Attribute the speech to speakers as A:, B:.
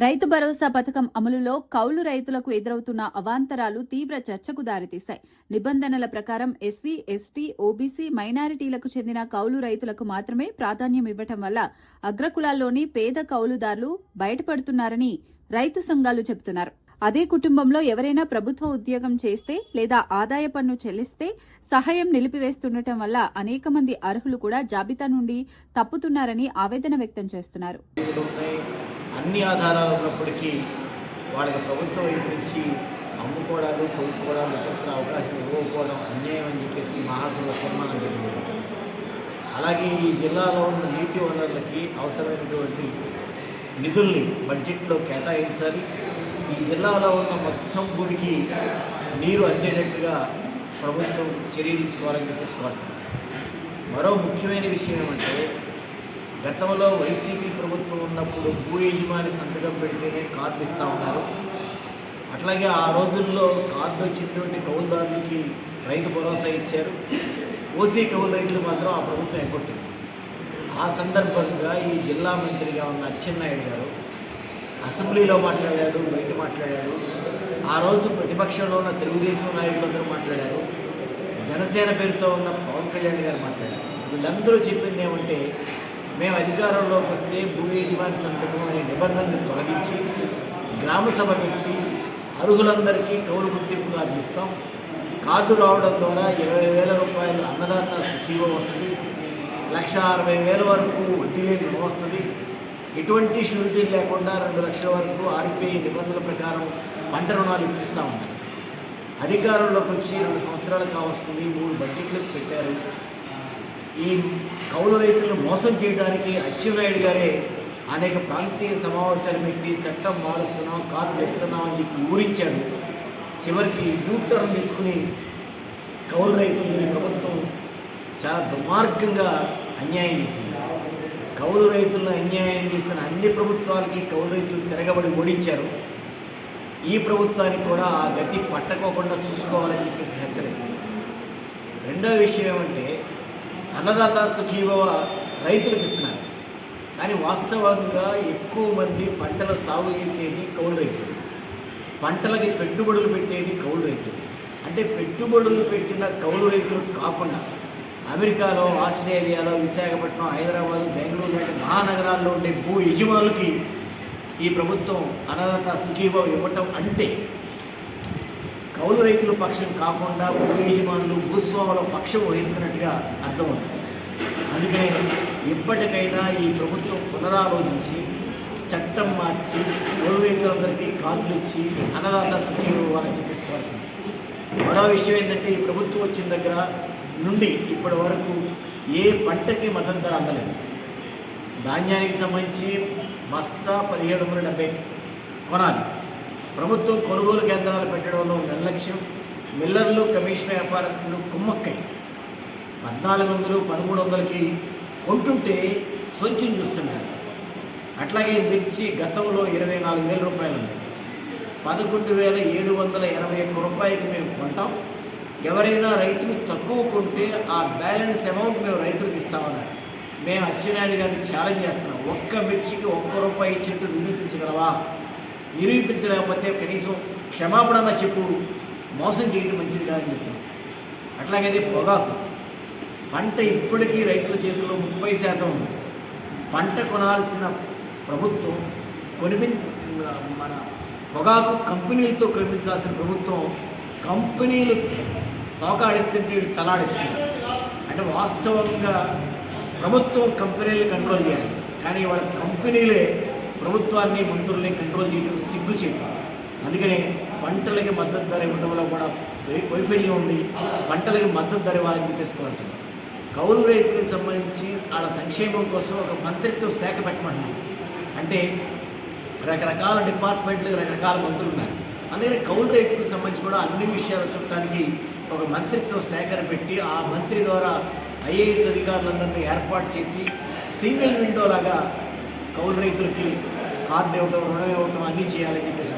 A: రైతు భరోసా పథకం అమలులో కౌలు రైతులకు ఎదురవుతున్న అవాంతరాలు తీవ్ర చర్చకు దారితీశాయి. నిబంధనల ప్రకారం ఎస్సీ, ఎస్టీ, ఓబీసీ, మైనారిటీలకు చెందిన కౌలు రైతులకు మాత్రమే ప్రాధాన్యం ఇవ్వటం వల్ల అగ్రకులాల్లోని పేద కౌలుదారులు బయటపడుతున్నారని రైతు సంఘాలు చెబుతున్నారు. అదే కుటుంబంలో ఎవరైనా ప్రభుత్వ ఉద్యోగం చేస్తే లేదా ఆదాయ పన్ను చెల్లిస్తే సహాయం నిలిపివేస్తుండటం వల్ల అనేక మంది అర్హులు కూడా జాబితా నుండి తప్పుతున్నారని ఆవేదన వ్యక్తం చేస్తున్నారు.
B: అన్ని ఆధారాలు ఉన్నప్పటికీ వాళ్ళకి ప్రభుత్వం వైపు నుంచి అమ్ముకోవడాలు, కొనుక్కోవడాలు, ఇతరత్ర అవకాశం ఇవ్వకపోవడం అన్యాయం అని చెప్పేసి మహాసభ తీర్మానం జరిగింది. అలాగే ఈ జిల్లాలో ఉన్న నీటి వనరులకి అవసరమైనటువంటి నిధుల్ని బడ్జెట్లో కేటాయించాలి. ఈ జిల్లాలో ఉన్న మొత్తం భూమికి నీరు అందేటట్టుగా ప్రభుత్వం చర్యలు తీసుకోవాలని చెప్పేసి కోరుతున్నాం. మరో ముఖ్యమైన విషయం ఏమంటే, గతంలో వైసీపీ ప్రభుత్వం ఉన్నప్పుడు భూ యజమాని సంతకం పెడితేనే కార్డు ఇస్తూ ఉన్నారు. అట్లాగే ఆ రోజుల్లో కార్డు వచ్చినటువంటి కౌలుదారులకి రైతు భరోసా ఇచ్చారు. ఓసీ కౌలు రైతులు మాత్రం ఆ ప్రభుత్వం ఎగ్గొట్టింది. ఆ సందర్భంగా ఈ జిల్లా మంత్రిగా ఉన్న అచ్చెన్నాయుడు గారు అసెంబ్లీలో మాట్లాడారు, బయట మాట్లాడారు. ఆ రోజు ప్రతిపక్షంలో ఉన్న తెలుగుదేశం నాయకులందరూ మాట్లాడారు. జనసేన పేరుతో ఉన్న పవన్ కళ్యాణ్ గారు మాట్లాడారు. వీళ్ళందరూ చెప్పింది ఏమంటే, మేము అధికారంలోకి వస్తే భూ యజమాని సంతకం అనే నిబంధనను తొలగించి గ్రామ సభ పెట్టి అర్హులందరికీ కౌలు గుర్తింపు కార్డు ఇస్తాం. కార్డు రావడం ద్వారా 20,000 రూపాయలు అన్నదాత సుఖీవో వస్తుంది. 1,60,000 వరకు వడ్డీ లేని రుణం వస్తుంది. ఎటువంటి షూరిటీలు లేకుండా 2 లక్షల వరకు ఆర్బీఐ నిబంధనల ప్రకారం పంట రుణాలు ఇప్పిస్తూ ఉన్నారు. అధికారంలోకి వచ్చి 2 సంవత్సరాలు కావస్తుంది. 3 బడ్జెట్లకు పెట్టారు. ఈ కౌలు రైతులను మోసం చేయడానికి అచ్చెన్నాయుడు గారే అనేక ప్రాంతీయ సమావేశాలు పెట్టి చట్టం మారుస్తున్నాం, కార్డులు ఇస్తున్నాం అని చెప్పి ఊరించాడు. చివరికి యూటర్న్ తీసుకుని కౌలు రైతుల్ని ప్రభుత్వం చాలా దుర్మార్గంగా అన్యాయం చేసింది. కౌలు రైతులను అన్యాయం చేసిన అన్ని ప్రభుత్వాలకి కౌలు రైతులు తిరగబడి ఓడించారు. ఈ ప్రభుత్వానికి కూడా ఆ గతి పట్టకోకుండా చూసుకోవాలని చెప్పేసి హెచ్చరిస్తుంది. రెండో విషయం ఏమంటే, అన్నదాత సుఖీభవ రైతులకు ఇస్తున్నారు, కానీ వాస్తవంగా ఎక్కువ మంది పంటలు సాగు చేసేది కౌలు రైతులు, పంటలకి పెట్టుబడులు పెట్టేది కౌలు రైతులు. అంటే పెట్టుబడులు పెట్టిన కౌలు రైతులు కాకుండా అమెరికాలో, ఆస్ట్రేలియాలో, విశాఖపట్నం, హైదరాబాద్, బెంగళూరు లాంటి మహానగరాల్లో ఉండే భూ యజమానులకి ఈ ప్రభుత్వం అన్నదాత సుఖీభవ ఇవ్వటం అంటే కౌలు రైతుల పక్షం కాకుండా భూ యజమానులు, భూస్వాముల పక్షం వహిస్తున్నట్టుగా అర్థమవుతుంది. అందుకనే ఇప్పటికైనా ఈ ప్రభుత్వం పునరాలోచించి చట్టం మార్చి కౌలు రైతులందరికీ కార్డులు ఇచ్చి అన్నదాత సుఖీభవ ఇవ్వాలని చెప్పేసి కోరుతుంది. మరో విషయం ఏంటంటే, ఈ ప్రభుత్వం వచ్చిన దగ్గర నుండి ఇప్పటి వరకు ఏ పంటకి మద్దతు ధర అందలేదు. ధాన్యానికి సంబంధించి బస్తా 1770 కొనాలి. ప్రభుత్వం కొనుగోలు కేంద్రాలు పెట్టడంలో నిర్లక్ష్యం. మిల్లర్లు, కమిషన్ వ్యాపారస్తులు కుమ్మక్కై 1400, 1300కి కొంటుంటే సొంచం చూస్తున్నారు. అట్లాగే మిర్చి గతంలో 24,000 రూపాయలు ఉంది. 11,781 రూపాయలకి మేము కొంటాం. ఎవరైనా రైతులు తక్కువ కొంటే ఆ బ్యాలెన్స్ అమౌంట్ మేము రైతులకు ఇస్తామన్నారు. మేము అచ్చెన్నాయుడు గారిని ఛాలెంజ్ చేస్తున్నాం. ఒక్క మిర్చికి 1 రూపాయి ఇచ్చినట్టు నిరూపించగలవా? నిరూపించలేకపోతే కనీసం క్షమాపణ చెప్పు. మోసం చేయడం మంచిది కాదని చెప్తున్నాం. అట్లాగే పొగాకు పంట ఇప్పటికీ రైతుల చేతుల్లో 30% ఉంది. పంట కొనాల్సిన ప్రభుత్వం మన పొగాకు కంపెనీలతో కొనిపించాల్సిన ప్రభుత్వం కంపెనీలు తోకాడిస్తుంటే తలాడిస్తున్నారు. అంటే వాస్తవంగా ప్రభుత్వం కంపెనీలు కంట్రోల్ చేయాలి, కానీ వాళ్ళ కంపెనీలే ప్రభుత్వాన్ని, మంత్రుల్ని కంట్రోల్ చేయడం సిగ్గు చేయడం. అందుకనే పంటలకి మద్దతు ధర ఇవ్వడంలో కూడా వైఫల్యం ఉంది. పంటలకి మద్దతు ధర ఇవ్వాలని చెప్పేసుకోవాలి. కౌలు రైతులకు సంబంధించి వాళ్ళ సంక్షేమం కోసం ఒక మంత్రిత్వ శాఖ పెట్టమంటున్నాం. అంటే రకరకాల డిపార్ట్మెంట్లకు రకరకాల మంత్రులు ఉన్నారు. అందుకని కౌలు రైతులకు సంబంధించి కూడా అన్ని విషయాలు చూడటానికి ఒక మంత్రిత్వ శాఖను పెట్టి ఆ మంత్రి ద్వారా ఐఏఎస్ అధికారులందరినీ ఏర్పాటు చేసి సింగిల్ విండో లాగా కౌలు రైతులకి కార్డు ఇవ్వడం, రుణం ఇవ్వడం అన్నీ చేయాలని చెప్పేసి